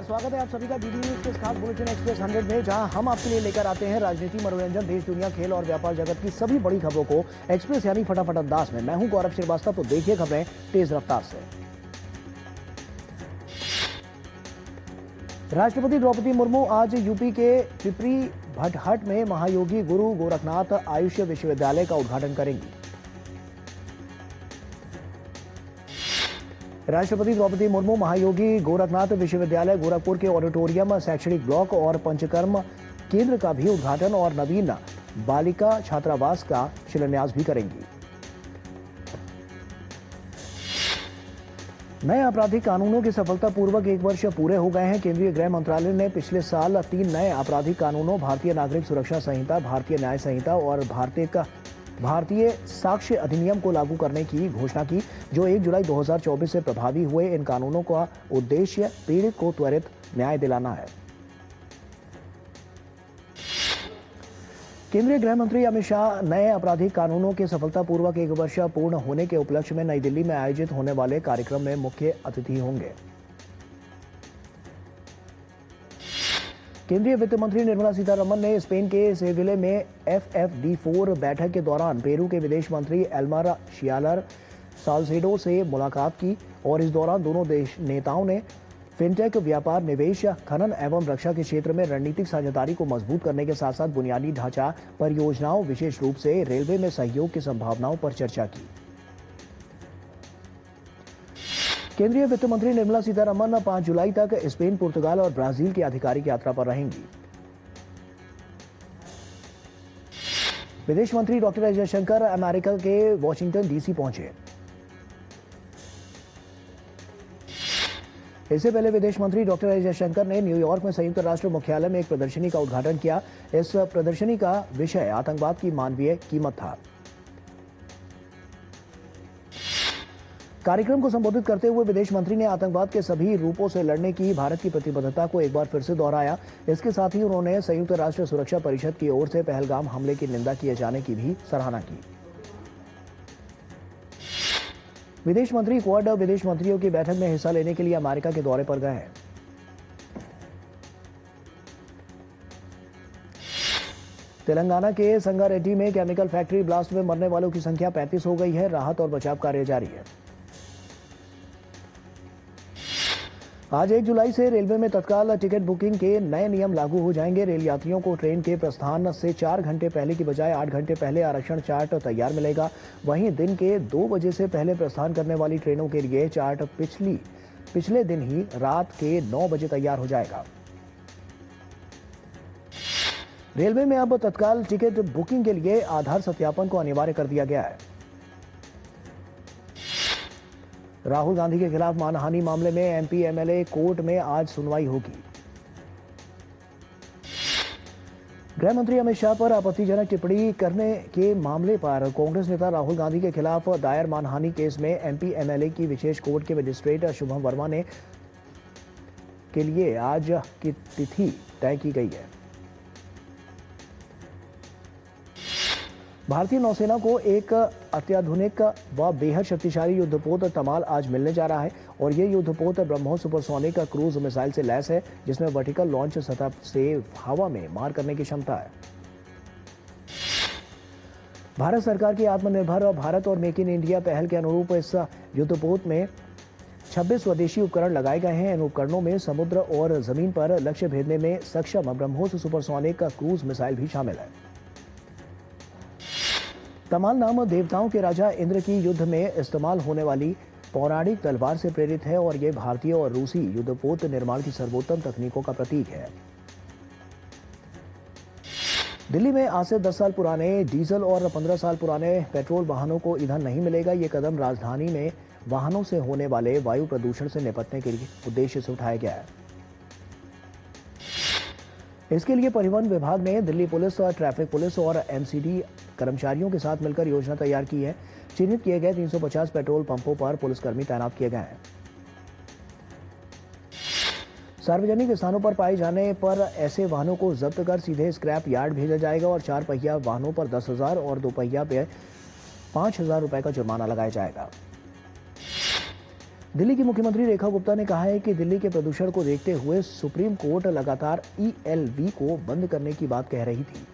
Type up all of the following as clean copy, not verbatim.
नमस्कार, स्वागत है आप सभी का डीडी न्यूज के खास बुलेटिन एक्सप्रेस 100 में, जहां हम आपके लिए लेकर आते हैं राजनीति, मनोरंजन, देश दुनिया, खेल और व्यापार जगत की सभी बड़ी खबरों को एक्सप्रेस यानी फटाफट अंदाज में। मैं हूं गौरव श्रीवास्तव, तो देखिए खबरें तेज रफ्तार से। राष्ट्रपति द्रौपदी मुर्मू आज यूपी के पिपरी भटहट में महायोगी गुरु गोरखनाथ आयुष विश्वविद्यालय का उद्घाटन करेंगी। राष्ट्रपति द्रौपदी मुर्मू महायोगी गोरखनाथ विश्वविद्यालय गोरखपुर के ऑडिटोरियम, शैक्षणिक ब्लॉक और पंचकर्म केंद्र का भी उद्घाटन और नवीन बालिका छात्रावास का शिलान्यास भी करेंगी। नए आपराधिक कानूनों के सफलतापूर्वक 1 वर्ष पूरे हो गए हैं। केंद्रीय गृह मंत्रालय ने पिछले साल 3 नए आपराधिक कानूनों, भारतीय नागरिक सुरक्षा संहिता, भारतीय न्याय संहिता और भारतीय साक्ष्य अधिनियम को लागू करने की घोषणा की, जो 1 जुलाई 2024 से प्रभावी हुए। इन कानूनों का उद्देश्य पीड़ित को त्वरित न्याय दिलाना है। केंद्रीय गृह मंत्री अमित शाह नए आपराधिक कानूनों के सफलतापूर्वक 1 वर्ष पूर्ण होने के उपलक्ष्य में नई दिल्ली में आयोजित होने वाले कार्यक्रम में मुख्य अतिथि होंगे। केंद्रीय वित्त मंत्री निर्मला सीतारमण ने स्पेन के सेविले में FFD4 बैठक के दौरान पेरू के विदेश मंत्री एल्मर शियालर साल्सेडो से मुलाकात की और इस दौरान दोनों देश नेताओं ने फिनटेक, व्यापार, निवेश, खनन एवं रक्षा के क्षेत्र में रणनीतिक साझेदारी को मजबूत करने के साथ साथ बुनियादी ढांचा परियोजनाओं, विशेष रूप से रेलवे में सहयोग की संभावनाओं पर चर्चा की। केंद्रीय वित्त मंत्री निर्मला सीतारमण 5 जुलाई तक स्पेन, पुर्तगाल और ब्राजील की आधिकारिक यात्रा पर रहेंगी। विदेश मंत्री डॉक्टर एस जयशंकर अमेरिका के वॉशिंगटन डीसी पहुंचे। इससे पहले विदेश मंत्री डॉक्टर एस जयशंकर ने न्यूयॉर्क में संयुक्त राष्ट्र मुख्यालय में एक प्रदर्शनी का उद्घाटन किया। इस प्रदर्शनी का विषय आतंकवाद की मानवीय कीमत था। कार्यक्रम को संबोधित करते हुए विदेश मंत्री ने आतंकवाद के सभी रूपों से लड़ने की भारत की प्रतिबद्धता को एक बार फिर से दोहराया। इसके साथ ही उन्होंने संयुक्त राष्ट्र सुरक्षा परिषद की ओर से पहलगाम हमले की निंदा किए जाने की भी सराहना की। विदेश मंत्री क्वाड विदेश मंत्रियों की बैठक में हिस्सा लेने के लिए अमेरिका के दौरे पर गए हैं। तेलंगाना के संगारेड्डी में केमिकल फैक्ट्री ब्लास्ट में मरने वालों की संख्या 35 हो गई है। राहत और बचाव कार्य जारी है। आज 1 जुलाई से रेलवे में तत्काल टिकट बुकिंग के नए नियम लागू हो जाएंगे। रेल यात्रियों को ट्रेन के प्रस्थान से 4 घंटे पहले की बजाय 8 घंटे पहले आरक्षण चार्ट तैयार मिलेगा। वहीं दिन के 2 बजे से पहले प्रस्थान करने वाली ट्रेनों के लिए चार्ट पिछले दिन ही रात के 9 बजे तैयार हो जाएगा। रेलवे में अब तत्काल टिकट बुकिंग के लिए आधार सत्यापन को अनिवार्य कर दिया गया है। राहुल गांधी के खिलाफ मानहानि मामले में MP MLA कोर्ट में आज सुनवाई होगी। गृह मंत्री अमित शाह पर आपत्तिजनक टिप्पणी करने के मामले पर कांग्रेस नेता राहुल गांधी के खिलाफ दायर मानहानि केस में MP MLA की विशेष कोर्ट के मजिस्ट्रेट शुभम वर्मा ने के लिए आज की तिथि तय की गई है। भारतीय नौसेना को एक अत्याधुनिक व बेहद शक्तिशाली युद्धपोत तमाल आज मिलने जा रहा है और ये युद्धपोत ब्रह्मोस सुपरसोनिक क्रूज मिसाइल से लैस है, जिसमें वर्टिकल लॉन्च सतह से हवा में मार करने की क्षमता है। भारत सरकार की आत्मनिर्भर भारत और मेक इन इंडिया पहल के अनुरूप इस युद्धपोत में 26 स्वदेशी उपकरण लगाए गए हैं। इन उपकरणों में समुद्र और जमीन पर लक्ष्य भेदने में सक्षम ब्रह्मोस सुपरसोनिक क्रूज मिसाइल भी शामिल है। तमाल नाम देवताओं के राजा इंद्र की युद्ध में इस्तेमाल होने वाली पौराणिक तलवार से प्रेरित है और यह भारतीय और रूसी युद्धपोत निर्माण की सर्वोत्तम तकनीकों का प्रतीक है। दिल्ली में आज से 10 साल पुराने डीजल और 15 साल पुराने पेट्रोल वाहनों को ईंधन नहीं मिलेगा। ये कदम राजधानी में वाहनों से होने वाले वायु प्रदूषण से निपटने के लिए उद्देश्य से उठाया गया है। इसके लिए परिवहन विभाग ने दिल्ली पुलिस, ट्रैफिक पुलिस और MCD कर्मचारियों के साथ मिलकर योजना तैयार की है। चिन्हित किए गए 350 पेट्रोल पंपों पर पुलिसकर्मी तैनात किए गए हैं। सार्वजनिक स्थानों पर पाए जाने पर ऐसे वाहनों को जब्त कर सीधे स्क्रैप यार्ड भेजा जाएगा और 4 पहिया वाहनों पर 10,000 और 2 पहिया पे 5,000 रुपए का जुर्माना लगाया जाएगा। दिल्ली की मुख्यमंत्री रेखा गुप्ता ने कहा है कि दिल्ली के प्रदूषण को देखते हुए सुप्रीम कोर्ट लगातार ईएलवी को बंद करने की बात कह रही थी।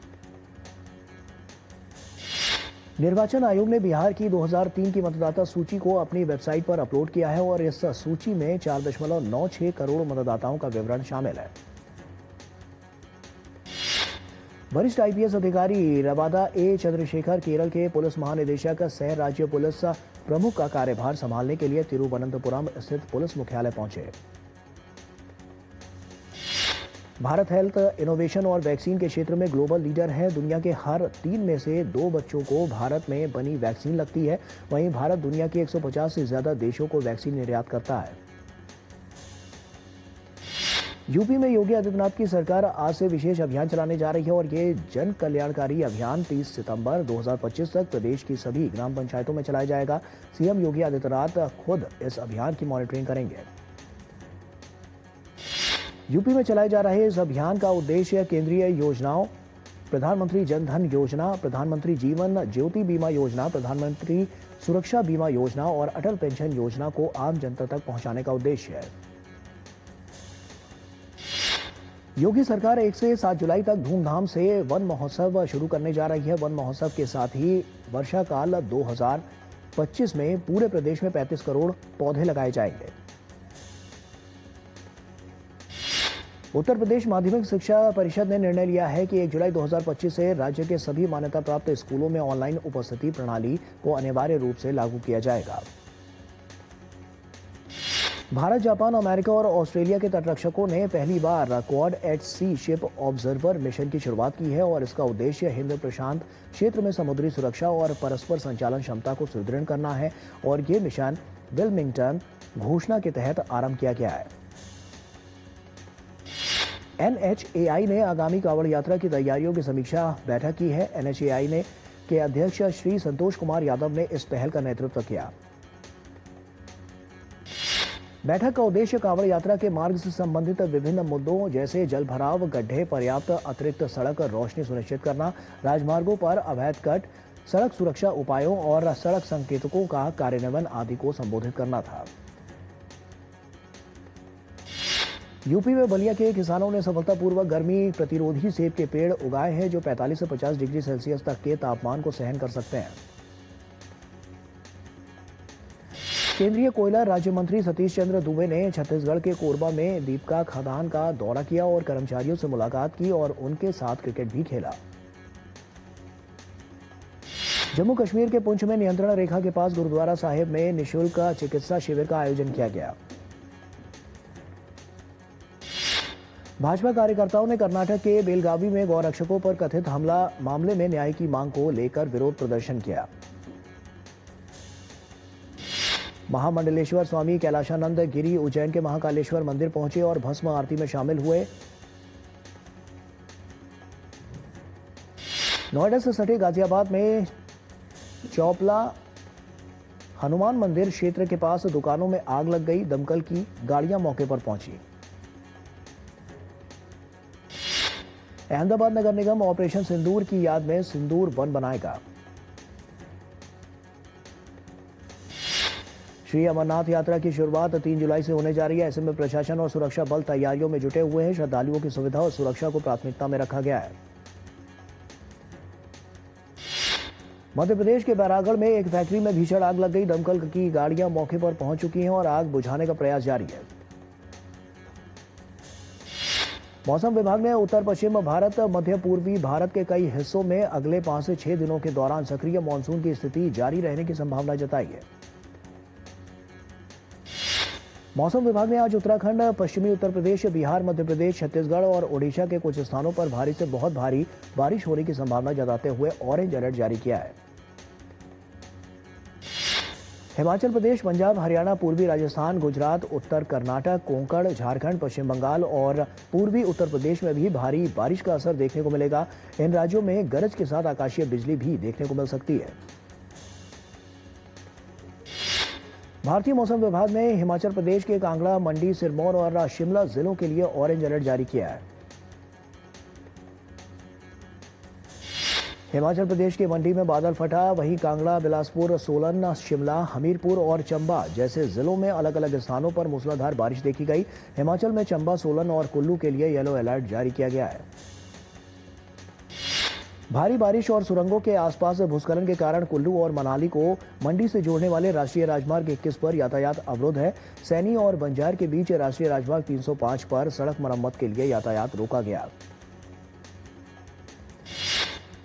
निर्वाचन आयोग ने बिहार की 2003 की मतदाता सूची को अपनी वेबसाइट पर अपलोड किया है और इस सूची में 4.96 करोड़ मतदाताओं का विवरण शामिल है। वरिष्ठ आईपीएस अधिकारी रवादा ए चंद्रशेखर केरल के पुलिस महानिदेशक सह राज्य पुलिस प्रमुख का कार्यभार संभालने के लिए तिरुवनंतपुरम स्थित पुलिस मुख्यालय पहुंचे। भारत हेल्थ इनोवेशन और वैक्सीन के क्षेत्र में ग्लोबल लीडर है। दुनिया के हर 3 में से 2 बच्चों को भारत में बनी वैक्सीन लगती है। वहीं भारत दुनिया के 150 से ज्यादा देशों को वैक्सीन निर्यात करता है। यूपी में योगी आदित्यनाथ की सरकार आज से विशेष अभियान चलाने जा रही है और ये जन कल्याणकारी अभियान 30 सितंबर 2025 तक प्रदेश की सभी ग्राम पंचायतों में चलाया जाएगा। सीएम योगी आदित्यनाथ खुद इस अभियान की मॉनिटरिंग करेंगे। यूपी में चलाए जा रहे इस अभियान का उद्देश्य केंद्रीय योजनाओं, प्रधानमंत्री जन धन योजना, प्रधानमंत्री जीवन ज्योति बीमा योजना, प्रधानमंत्री सुरक्षा बीमा योजना और अटल पेंशन योजना को आम जनता तक पहुंचाने का उद्देश्य है। योगी सरकार 1 से 7 जुलाई तक धूमधाम से वन महोत्सव शुरू करने जा रही है। वन महोत्सव के साथ ही वर्षा काल 2025 में पूरे प्रदेश में 35 करोड़ पौधे लगाए जाएंगे। उत्तर प्रदेश माध्यमिक शिक्षा परिषद ने निर्णय लिया है कि 1 जुलाई 2025 से राज्य के सभी मान्यता प्राप्त स्कूलों में ऑनलाइन उपस्थिति प्रणाली को अनिवार्य रूप से लागू किया जाएगा। भारत, जापान, अमेरिका और ऑस्ट्रेलिया के तटरक्षकों ने पहली बार क्वाड एट सी शिप ऑब्जर्वर मिशन की शुरुआत की है और इसका उद्देश्य हिंद प्रशांत क्षेत्र में समुद्री सुरक्षा और परस्पर संचालन क्षमता को सुदृढ़ करना है और ये मिशन विल्मिंगटन घोषणा के तहत आरंभ किया गया है। एनएचएआई ने आगामी कांवड़ यात्रा की तैयारियों की समीक्षा बैठक की है। एनएचएआई ने के अध्यक्ष श्री संतोष कुमार यादव ने इस पहल का नेतृत्व किया। बैठक का उद्देश्य कांवड़ यात्रा के मार्ग से संबंधित विभिन्न मुद्दों जैसे जलभराव, गड्ढे, पर्याप्त अतिरिक्त सड़क रोशनी सुनिश्चित करना, राजमार्गों पर अवैध कट, सड़क सुरक्षा उपायों और सड़क संकेतकों का कार्यान्वयन आदि को संबोधित करना था। यूपी में बलिया के किसानों ने सफलतापूर्वक गर्मी प्रतिरोधी सेब के पेड़ उगाए हैं जो 45 से 50 डिग्री सेल्सियस तक के तापमान को सहन कर सकते हैं। केंद्रीय कोयला राज्य मंत्री सतीश चंद्र दुबे ने छत्तीसगढ़ के कोरबा में दीपका खदान का दौरा किया और कर्मचारियों से मुलाकात की और उनके साथ क्रिकेट भी खेला। जम्मू कश्मीर के पुंछ में नियंत्रण रेखा के पास गुरुद्वारा साहिब में निःशुल्क चिकित्सा शिविर का आयोजन किया गया। भाजपा कार्यकर्ताओं ने कर्नाटक के बेलगावी में गौरक्षकों पर कथित हमला मामले में न्याय की मांग को लेकर विरोध प्रदर्शन किया। महामंडलेश्वर स्वामी कैलाशानंद गिरी उज्जैन के महाकालेश्वर मंदिर पहुंचे और भस्म आरती में शामिल हुए। नोएडा से सटे गाजियाबाद में चौपला हनुमान मंदिर क्षेत्र के पास दुकानों में आग लग गई। दमकल की गाड़ियां मौके पर पहुंची। अहमदाबाद नगर निगम ऑपरेशन सिंदूर की याद में सिंदूर वन बनाएगा। श्री अमरनाथ यात्रा की शुरुआत 3 जुलाई से होने जा रही है। ऐसे में प्रशासन और सुरक्षा बल तैयारियों में जुटे हुए हैं। श्रद्धालुओं की सुविधा और सुरक्षा को प्राथमिकता में रखा गया है। मध्य प्रदेश के बैरागढ़ में एक फैक्ट्री में भीषण आग लग गई। दमकल की गाड़ियां मौके पर पहुंच चुकी हैं और आग बुझाने का प्रयास जारी है। मौसम विभाग ने उत्तर पश्चिम भारत, मध्य पूर्वी भारत के कई हिस्सों में अगले 5 से 6 दिनों के दौरान सक्रिय मानसून की स्थिति जारी रहने की संभावना जताई है। मौसम विभाग ने आज उत्तराखंड, पश्चिमी उत्तर प्रदेश, बिहार, मध्य प्रदेश, छत्तीसगढ़ और ओडिशा के कुछ स्थानों पर भारी से बहुत भारी बारिश होने की संभावना जताते हुए ऑरेंज अलर्ट जारी किया है। हिमाचल प्रदेश, पंजाब, हरियाणा, पूर्वी राजस्थान, गुजरात, उत्तर कर्नाटक, कोंकण, झारखंड, पश्चिम बंगाल और पूर्वी उत्तर प्रदेश में भी भारी बारिश का असर देखने को मिलेगा। इन राज्यों में गरज के साथ आकाशीय बिजली भी देखने को मिल सकती है। भारतीय मौसम विभाग ने हिमाचल प्रदेश के कांगड़ा, मंडी, सिरमौर और शिमला जिलों के लिए ऑरेंज अलर्ट जारी किया है। हिमाचल प्रदेश के मंडी में बादल फटा, वहीं कांगड़ा, बिलासपुर, सोलन, शिमला, हमीरपुर और चंबा जैसे जिलों में अलग अलग स्थानों पर मूसलाधार बारिश देखी गई। हिमाचल में चंबा, सोलन और कुल्लू के लिए येलो अलर्ट जारी किया गया है। भारी बारिश और सुरंगों के आसपास भूस्खलन के कारण कुल्लू और मनाली को मंडी से जोड़ने वाले राष्ट्रीय राजमार्ग 21 पर यातायात अवरुद्ध है। सैनी और बंजार के बीच राष्ट्रीय राजमार्ग 305 पर सड़क मरम्मत के लिए यातायात रोका गया।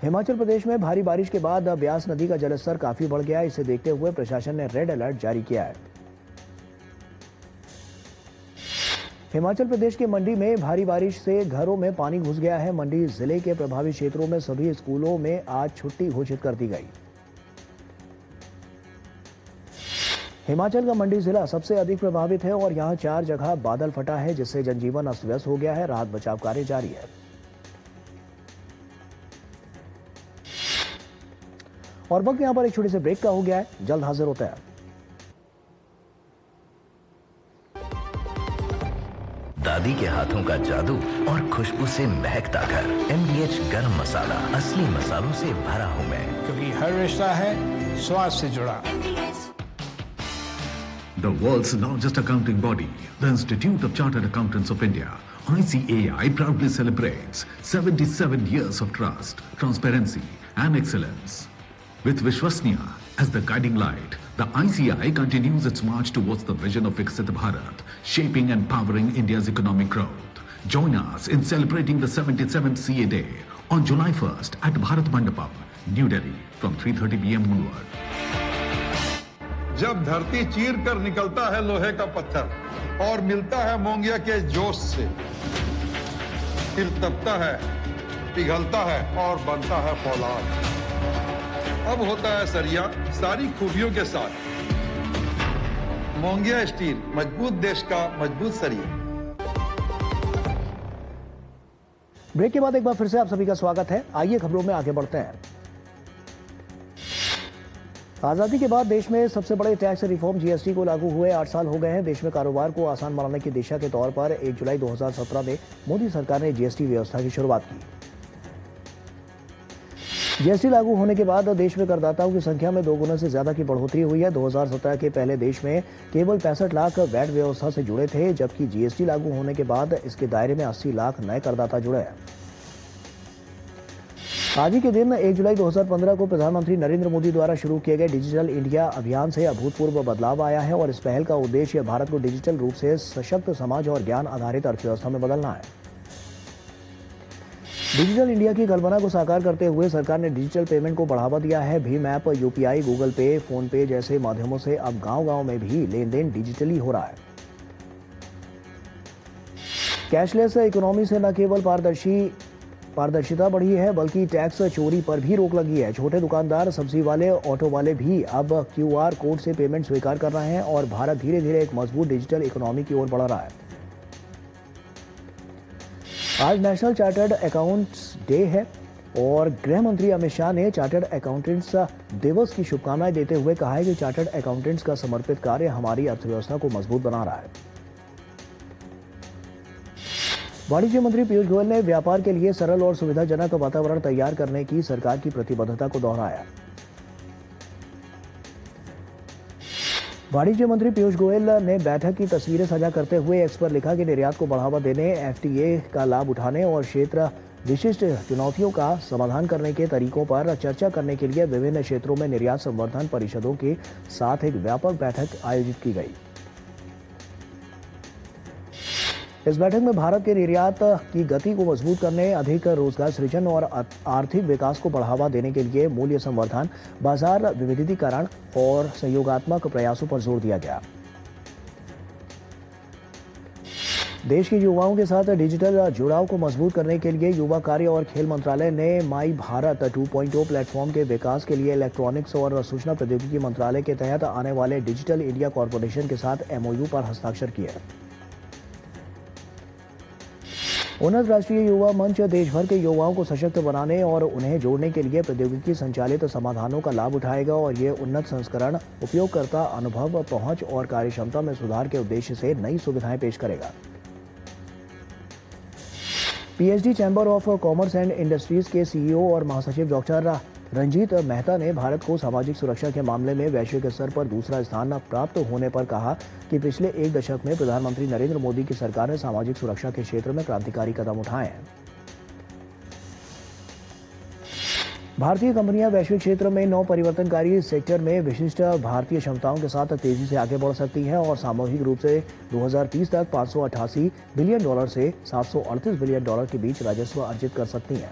हिमाचल प्रदेश में भारी बारिश के बाद ब्यास नदी का जलस्तर काफी बढ़ गया है। इसे देखते हुए प्रशासन ने रेड अलर्ट जारी किया है। हिमाचल प्रदेश के मंडी में भारी बारिश से घरों में पानी घुस गया है। मंडी जिले के प्रभावित क्षेत्रों में सभी स्कूलों में आज छुट्टी घोषित कर दी गई। हिमाचल का मंडी जिला सबसे अधिक प्रभावित है और यहां 4 जगह बादल फटा है, जिससे जनजीवन अस्त व्यस्त हो गया है। राहत बचाव कार्य जारी है। और वक्त यहां पर एक छोटे से ब्रेक का हो गया है। जल्द हाजिर होता है। दादी के हाथों का जादू और खुशबू से महकता घर। MDH गरम मसाला, असली मसालों से भरा हूं मैं, क्योंकि हर रिश्ता है स्वाद से जुड़ा। The world's largest accounting body, the Institute of Chartered Accountants of India, ICAI proudly celebrates 77 years of trust, transparency and excellence. With Vishwasniya as the guiding light, the ICAI continues its march towards the vision of Viksit Bharat, shaping and powering India's economic growth. Join us in celebrating the 77th CA Day on July 1st at Bharat Mandapam, New Delhi from 3:30 PM onward. जब धरती चीर कर निकलता है लोहे का पत्थर और मिलता है मोंगिया के जोश से, फिर तपता है, पिघलता है और बनता है फौलाद। अब होता है सरिया सारी खूबियों के साथ। मोंगिया स्टील, मजबूत देश का मजबूत सरिया। ब्रेक के बाद एक बार फिर से आप सभी का स्वागत है। आइए खबरों में आगे बढ़ते हैं। आजादी के बाद देश में सबसे बड़े टैक्स रिफॉर्म GST को लागू हुए 8 साल हो गए हैं। देश में कारोबार को आसान बनाने की दिशा के तौर पर 1 जुलाई 2017 में मोदी सरकार ने GST व्यवस्था की शुरुआत की। GST लागू होने के बाद देश में करदाताओं की संख्या में 2 गुना से ज्यादा की बढ़ोतरी हुई है। 2017 के पहले देश में केवल 65 लाख वैट व्यवस्था से जुड़े थे, जबकि GST लागू होने के बाद इसके दायरे में 80 लाख नए करदाता जुड़े हैं। आज ही के दिन 1 जुलाई 2015 को प्रधानमंत्री नरेंद्र मोदी द्वारा शुरू किए गए डिजिटल इंडिया अभियान से अभूतपूर्व बदलाव आया है और इस पहल का उद्देश्य भारत को डिजिटल रूप से सशक्त समाज और ज्ञान आधारित अर्थव्यवस्था में बदलना है। डिजिटल इंडिया की कल्पना को साकार करते हुए सरकार ने डिजिटल पेमेंट को बढ़ावा दिया है। भीम ऐप, UPI, गूगल पे, फोन पे जैसे माध्यमों से अब गांव-गांव में भी लेन देन डिजिटली हो रहा है। कैशलेस इकोनॉमी से न केवल पारदर्शिता बढ़ी है, बल्कि टैक्स चोरी पर भी रोक लगी है। छोटे दुकानदार, सब्जी वाले, ऑटो वाले भी अब QR कोड से पेमेंट स्वीकार कर रहे हैं और भारत धीरे धीरे एक मजबूत डिजिटल इकोनॉमी की ओर बढ़ रहा है। आज नेशनल चार्टर्ड अकाउंट्स डे है और गृह मंत्री अमित शाह ने चार्टर्ड अकाउंटेंट्स दिवस की शुभकामनाएं देते हुए कहा है कि चार्टर्ड अकाउंटेंट्स का समर्पित कार्य हमारी अर्थव्यवस्था को मजबूत बना रहा है। वाणिज्य मंत्री पीयूष गोयल ने व्यापार के लिए सरल और सुविधाजनक वातावरण तैयार करने की सरकार की प्रतिबद्धता को दोहराया। वाणिज्य मंत्री पीयूष गोयल ने बैठक की तस्वीरें साझा करते हुए एक्स पर लिखा कि निर्यात को बढ़ावा देने, FTA का लाभ उठाने और क्षेत्र विशिष्ट चुनौतियों का समाधान करने के तरीकों पर चर्चा करने के लिए विभिन्न क्षेत्रों में निर्यात संवर्धन परिषदों के साथ एक व्यापक बैठक आयोजित की गई। इस बैठक में भारत के निर्यात की गति को मजबूत करने, अधिक रोजगार सृजन और आर्थिक विकास को बढ़ावा देने के लिए मूल्य संवर्धन, बाजार विविधीकरण और सहयोगात्मक प्रयासों पर जोर दिया गया। देश के युवाओं के साथ डिजिटल जुड़ाव को मजबूत करने के लिए युवा कार्य और खेल मंत्रालय ने माई भारत 2.0 प्लेटफॉर्म के विकास के लिए इलेक्ट्रॉनिक्स और सूचना प्रौद्योगिकी मंत्रालय के तहत आने वाले डिजिटल इंडिया कॉर्पोरेशन के साथ MOU पर हस्ताक्षर किए। उन्नत राष्ट्रीय युवा मंच देश भर के युवाओं को सशक्त बनाने और उन्हें जोड़ने के लिए प्रौद्योगिकी संचालित समाधानों का लाभ उठाएगा और ये उन्नत संस्करण उपयोगकर्ता अनुभव, पहुंच और कार्यक्षमता में सुधार के उद्देश्य से नई सुविधाएं पेश करेगा। PhD chamber of commerce and industries के सीईओ और महासचिव डॉक्टर रंजीत मेहता ने भारत को सामाजिक सुरक्षा के मामले में वैश्विक स्तर पर दूसरा स्थान प्राप्त होने पर कहा कि पिछले एक दशक में प्रधानमंत्री नरेंद्र मोदी की सरकार ने सामाजिक सुरक्षा के क्षेत्र में क्रांतिकारी कदम उठाए हैं। भारतीय कंपनियां वैश्विक क्षेत्र में नौ परिवर्तनकारी सेक्टर में विशिष्ट भारतीय क्षमताओं के साथ तेजी से आगे बढ़ सकती हैं और सामूहिक रूप से 2030 तक $588 बिलियन से $738 बिलियन के बीच राजस्व अर्जित कर सकती हैं।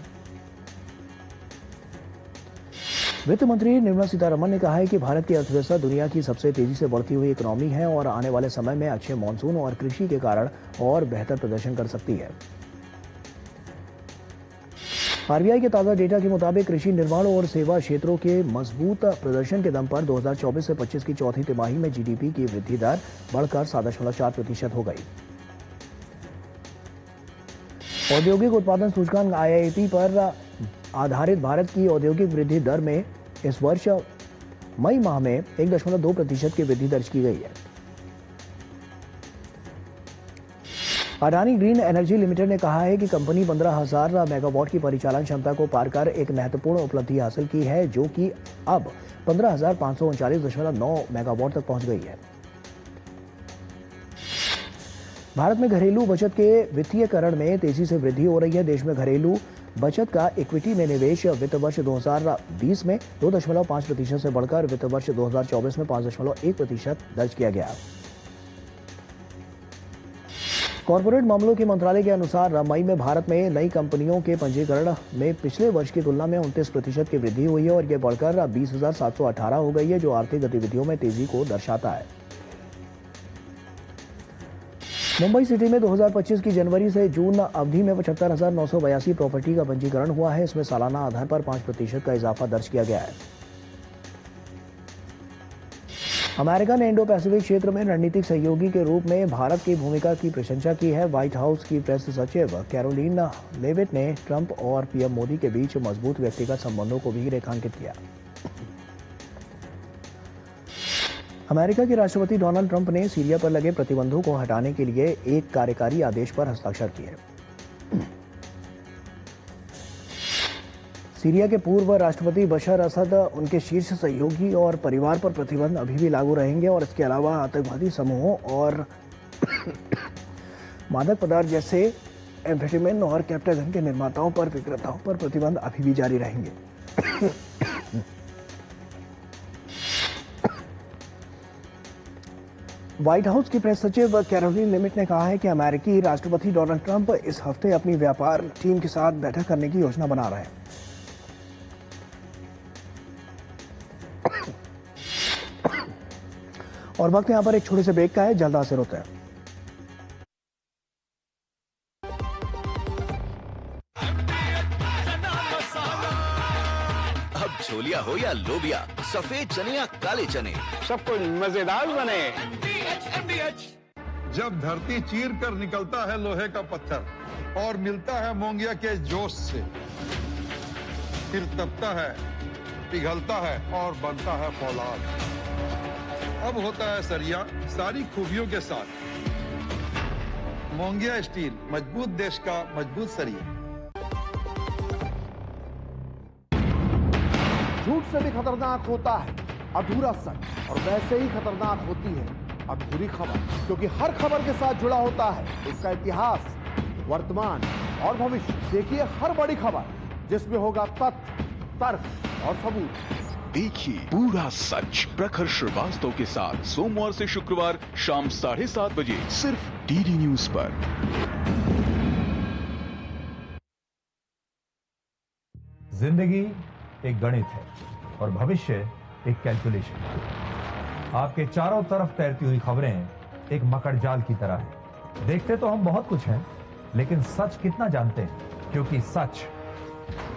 वित्त मंत्री निर्मला सीतारमण ने कहा है कि भारत की अर्थव्यवस्था दुनिया की सबसे तेजी से बढ़ती हुई इकोनॉमी है और आने वाले समय में अच्छे मॉनसून और कृषि के कारण और बेहतर प्रदर्शन कर सकती है। आरबीआई के ताजा डेटा के मुताबिक कृषि, निर्माण और सेवा क्षेत्रों के मजबूत प्रदर्शन के दम पर 2024 से 25 की चौथी तिमाही में जीडीपी की वृद्धि दर बढ़कर 7.4% हो गई। औद्योगिक उत्पादन सूचकांक आईआईपी पर आधारित भारत की औद्योगिक वृद्धि दर में इस वर्ष मई माह में 1.2% की वृद्धि दर्ज की गई है। अडानी ग्रीन एनर्जी लिमिटेड ने कहा है कि कंपनी 15,000 मेगावाट की परिचालन क्षमता को पार कर एक महत्वपूर्ण उपलब्धि हासिल की है, जो कि अब 15,539.9 मेगावाट तक पहुंच गई है। भारत में घरेलू बचत के वित्तीयकरण में तेजी से वृद्धि हो रही है। देश में घरेलू बचत का इक्विटी में निवेश वित्त वर्ष 2020 में 2.5% से बढ़कर वित्त वर्ष 2024 में 5.1% दर्ज किया गया। कॉर्पोरेट मामलों के मंत्रालय के अनुसार मई में भारत में नई कंपनियों के पंजीकरण में पिछले वर्ष की तुलना में 29% की वृद्धि हुई है और यह बढ़कर 20,718 हो गई है, जो आर्थिक गतिविधियों में तेजी को दर्शाता है। मुंबई सिटी में 2025 की जनवरी से जून अवधि में 75,982 प्रॉपर्टी का पंजीकरण हुआ है। इसमें सालाना आधार पर 5% का इजाफा दर्ज किया गया है। अमेरिका ने इंडो पैसिफिक क्षेत्र में रणनीतिक सहयोगी के रूप में भारत की भूमिका की प्रशंसा की है। व्हाइट हाउस की प्रेस सचिव कैरोलिन लेविट ने ट्रंप और पीएम मोदी के बीच मजबूत व्यक्तिगत संबंधों को भी रेखांकित किया। अमेरिका के राष्ट्रपति डोनाल्ड ट्रंप ने सीरिया पर लगे प्रतिबंधों को हटाने के लिए एक कार्यकारी आदेश पर हस्ताक्षर किए। सीरिया के पूर्व राष्ट्रपति बशर असद, उनके शीर्ष सहयोगी और परिवार पर प्रतिबंध अभी भी लागू रहेंगे और इसके अलावा आतंकवादी समूहों और मादक पदार्थ जैसे एम्फेटामिन और कैप्टागन के निर्माताओं पर विक्रेताओं पर प्रतिबंध अभी भी जारी रहेंगे। व्हाइट हाउस की प्रेस सचिव कैरोलिन लेविट ने कहा है कि अमेरिकी राष्ट्रपति डोनाल्ड ट्रंप इस हफ्ते अपनी व्यापार टीम के साथ बैठक करने की योजना बना रहे हैं। और वक्त यहां पर एक छोटे से ब्रेक का है, जल्द हाजिर होते हैं। अब छोलिया हो या लोबिया, सफेद चने या काले चने, सब कुछ मजेदार बने। जब धरती चीर कर निकलता है लोहे का पत्थर और मिलता है मोंगिया के जोश से, फिर तपता है, पिघलता है और बनता है फौलाद। अब होता है सरिया सारी खूबियों के साथ। मोंगिया स्टील, मजबूत देश का मजबूत सरिया। झूठ से भी खतरनाक होता है अधूरा सच, और वैसे ही खतरनाक होती है अधूरी खबर, क्योंकि हर खबर के साथ जुड़ा होता है उसका इतिहास, वर्तमान और भविष्य। देखिए हर बड़ी खबर जिसमें होगा तथ्य, तर्क और सबूत। देखिए पूरा सच प्रखर श्रीवास्तव के साथ सोमवार से शुक्रवार शाम 7:30 बजे सिर्फ डीडी न्यूज पर। जिंदगी एक गणित है और भविष्य एक कैलकुलेशन। आपके चारों तरफ तैरती हुई खबरें एक मकड़जाल की तरह है। देखते तो हम बहुत कुछ हैं, लेकिन सच कितना जानते हैं, क्योंकि सच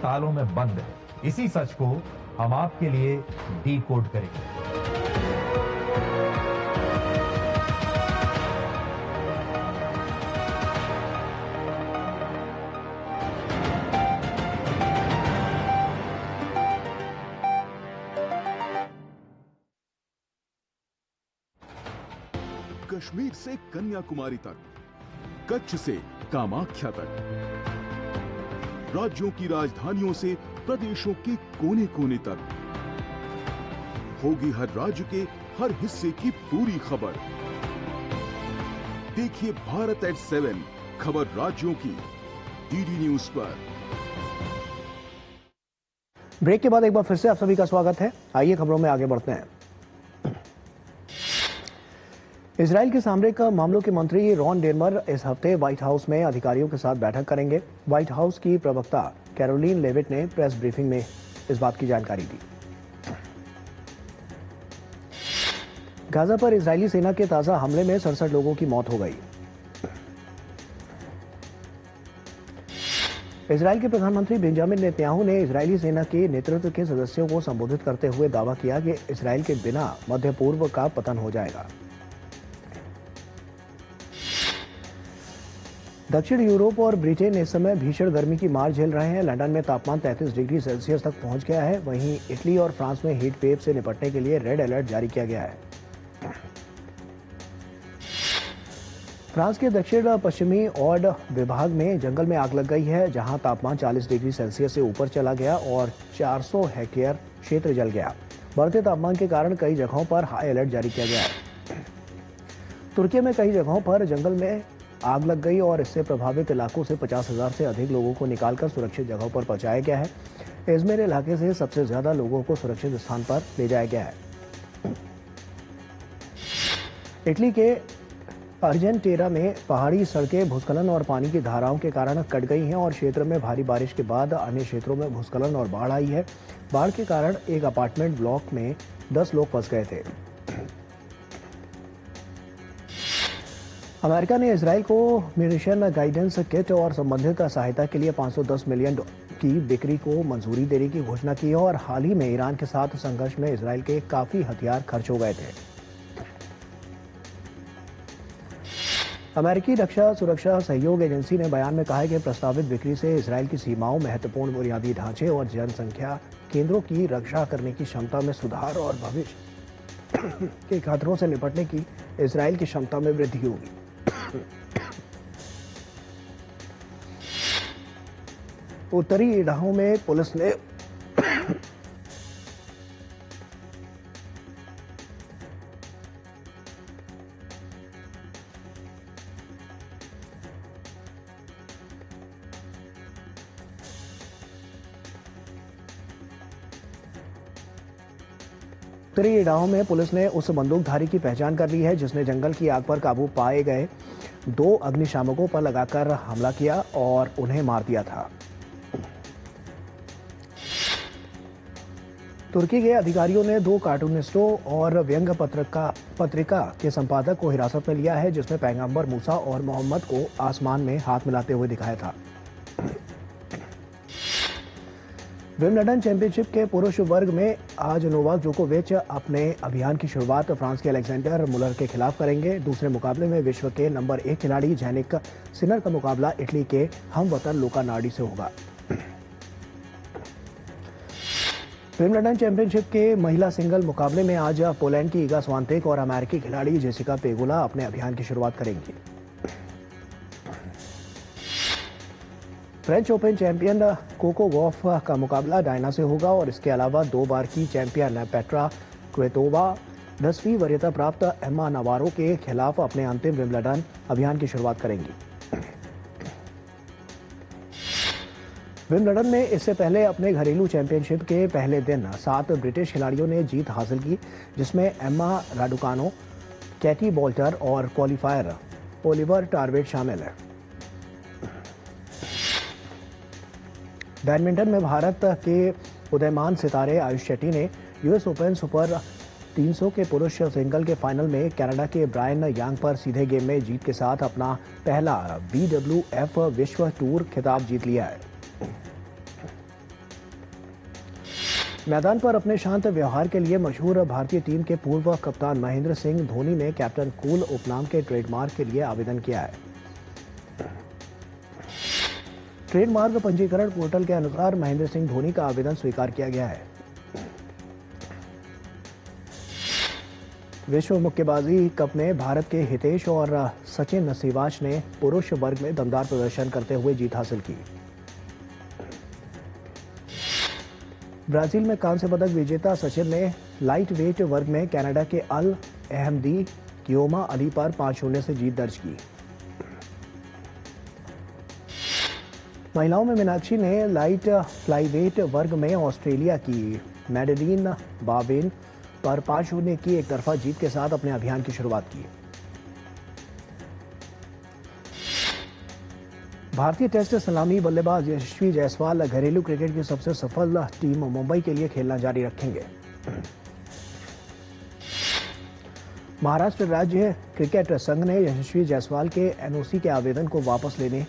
तालों में बंद है। इसी सच को हम आपके लिए डीकोड करेंगे। कश्मीर से कन्याकुमारी तक, कच्छ से कामाख्या तक, राज्यों की राजधानियों से प्रदेशों के कोने कोने तक होगी हर राज्य के हर हिस्से की पूरी खबर। देखिए भारत एट 7 खबर राज्यों की डीडी न्यूज पर। ब्रेक के बाद एक बार फिर से आप सभी का स्वागत है। आइए खबरों में आगे बढ़ते हैं। इजराइल के सामरिक मामलों के मंत्री रॉन डेमर इस हफ्ते व्हाइट हाउस में अधिकारियों के साथ बैठक करेंगे। व्हाइट हाउस की प्रवक्ता कैरोलिन लेविट ने प्रेस ब्रीफिंग में इस बात की जानकारी दी। गाजा पर इजरायली सेना के ताजा हमले में 67 लोगों की मौत हो गई। इजराइल के प्रधानमंत्री बेंजामिन नेतन्याहू ने इजरायली सेना के नेतृत्व के सदस्यों को संबोधित करते हुए दावा किया कि इजराइल के बिना मध्य पूर्व का पतन हो जाएगा। दक्षिण यूरोप और ब्रिटेन इस समय भीषण गर्मी की मार झेल रहे हैं। लंदन में तापमान 33 डिग्री सेल्सियस तक पहुंच गया है। वहीं इटली और फ्रांस में हीट वेव से निपटने के लिए रेड अलर्ट जारी किया गया है। फ्रांस के दक्षिण पश्चिमी ऑर्ड विभाग में जंगल में आग लग गई है, जहां तापमान 40 डिग्री सेल्सियस से ऊपर चला गया और 400 हेक्टेयर क्षेत्र जल गया। बढ़ते तापमान के कारण कई जगहों पर हाई अलर्ट जारी किया गया है। तुर्की में कई जगहों पर जंगल में आग लग गई और इससे प्रभावित इलाकों से 50,000 से अधिक लोगों को निकालकर सुरक्षित जगहों पर पहुंचाया गया है। इजमिर इलाके से सबसे ज्यादा लोगों को सुरक्षित स्थान पर ले जाया गया है। इटली के अर्जेंटेरा में पहाड़ी सड़कें भूस्खलन और पानी की धाराओं के कारण कट गई हैं और क्षेत्र में भारी बारिश के बाद अन्य क्षेत्रों में भूस्खलन और बाढ़ आई है। बाढ़ के कारण एक अपार्टमेंट ब्लॉक में 10 लोग फंस गए थे। अमेरिका ने इजराइल को म्यूनिशन गाइडेंस किट और संबंधित सहायता के लिए 510 मिलियन की बिक्री को मंजूरी देने की घोषणा की है और हाल ही में ईरान के साथ संघर्ष में इजराइल के काफी हथियार खर्च हो गए थे। अमेरिकी रक्षा सुरक्षा सहयोग एजेंसी ने बयान में कहा है कि प्रस्तावित बिक्री से इजराइल की सीमाओं, महत्वपूर्ण बुनियादी ढांचे और जनसंख्या केंद्रों की रक्षा करने की क्षमता में सुधार और भविष्य के खतरों से निपटने की इजराइल की क्षमता में वृद्धि होगी। उत्तरी इडाहो में पुलिस ने उत्तरी इडाहो में पुलिस ने उस बंदूकधारी की पहचान कर ली है जिसने जंगल की आग पर काबू पाए गए 2 अग्निशामकों पर लगाकर हमला किया और उन्हें मार दिया था। तुर्की के अधिकारियों ने 2 कार्टूनिस्टों और व्यंग्य पत्रिका के संपादक को हिरासत में लिया है, जिसमें पैगंबर मूसा और मोहम्मद को आसमान में हाथ मिलाते हुए दिखाया था। विंबलडन चैंपियनशिप के पुरुष वर्ग में आज नोवाक जोकोविच अपने अभियान की शुरुआत फ्रांस के अलेक्जेंडर मुलर के खिलाफ करेंगे। दूसरे मुकाबले में विश्व के नंबर 1 खिलाड़ी जैनिक सिनर का मुकाबला इटली के हमवतन लुका नार्डी से होगा। विंबलडन चैंपियनशिप के महिला सिंगल मुकाबले में आज पोलैंड की इगा स्वांतेक और अमेरिकी खिलाड़ी जेसिका पेगुला अपने अभियान की शुरुआत करेंगी। French Open champion Coco Gauff का मुकाबला डायना से होगा और इसके अलावा 2 बार की चैंपियन पेट्रा क्वेतोवा 10वीं वरीयता प्राप्त एम्मा नवारो के खिलाफ अपने अंतिम विंबलडन अभियान की शुरुआत करेंगी। विंबलडन में इससे पहले अपने घरेलू चैंपियनशिप के पहले दिन 7 ब्रिटिश खिलाड़ियों ने जीत हासिल की, जिसमें एम्मा राडुकानो, कैटी बोल्टर और क्वालिफायर ओलिवर टार्वेट शामिल है। बैडमिंटन में भारत के उदयमान सितारे आयुष शेट्टी ने यूएस ओपन सुपर 300 के पुरुष सिंगल के फाइनल में कनाडा के ब्रायन यांग पर सीधे गेम में जीत के साथ अपना पहला BWF विश्व टूर खिताब जीत लिया है। मैदान पर अपने शांत व्यवहार के लिए मशहूर भारतीय टीम के पूर्व कप्तान महेंद्र सिंह धोनी ने कैप्टन कूल उपनाम के ट्रेडमार्क के लिए आवेदन किया है। ट्रेडमार्क पंजीकरण पोर्टल के अनुसार महेंद्र सिंह धोनी का आवेदन स्वीकार किया गया है। विश्व मुक्केबाजी कप में भारत के हितेश और सचिन सीवाच ने पुरुष वर्ग में दमदार प्रदर्शन करते हुए जीत हासिल की। ब्राजील में कांस्य पदक विजेता सचिन ने लाइट वेट वर्ग में कनाडा के अल अहमदी कियोमा अली पर 5-0 से जीत दर्ज की। महिलाओं में मीनाक्षी ने लाइट फ्लाईवेट वर्ग में ऑस्ट्रेलिया की मैडेलिन बावेन पर 5-0 की एक तरफा जीत के साथ अपने अभियान की शुरुआत की। भारतीय टेस्ट सलामी बल्लेबाज यशस्वी जायसवाल घरेलू क्रिकेट की सबसे सफल टीम मुंबई के लिए खेलना जारी रखेंगे। महाराष्ट्र राज्य क्रिकेट संघ ने यशस्वी जायसवाल के एनओसी के आवेदन को वापस लेने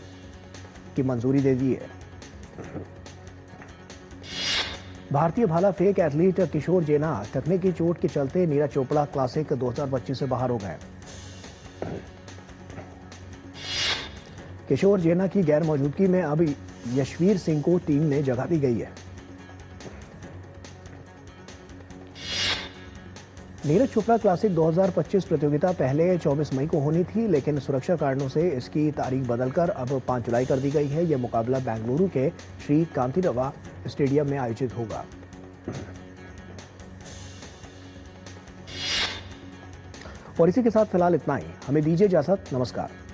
की मंजूरी दे दी है। भारतीय भाला फेंक एथलीट किशोर जेना तकनीकी चोट के चलते नीरज चोपड़ा क्लासिक 2025 से बाहर हो गए। किशोर जेना की गैर मौजूदगी में अब यशवीर सिंह को टीम में जगह दी गई है। नीरज चोपड़ा क्लासिक 2025 प्रतियोगिता पहले 24 मई को होनी थी, लेकिन सुरक्षा कारणों से इसकी तारीख बदलकर अब 5 जुलाई कर दी गई है। यह मुकाबला बेंगलुरु के श्री कांतिरवा स्टेडियम में आयोजित होगा। और इसी के साथ फिलहाल इतना ही। हमें दीजिए इजाजत। नमस्कार।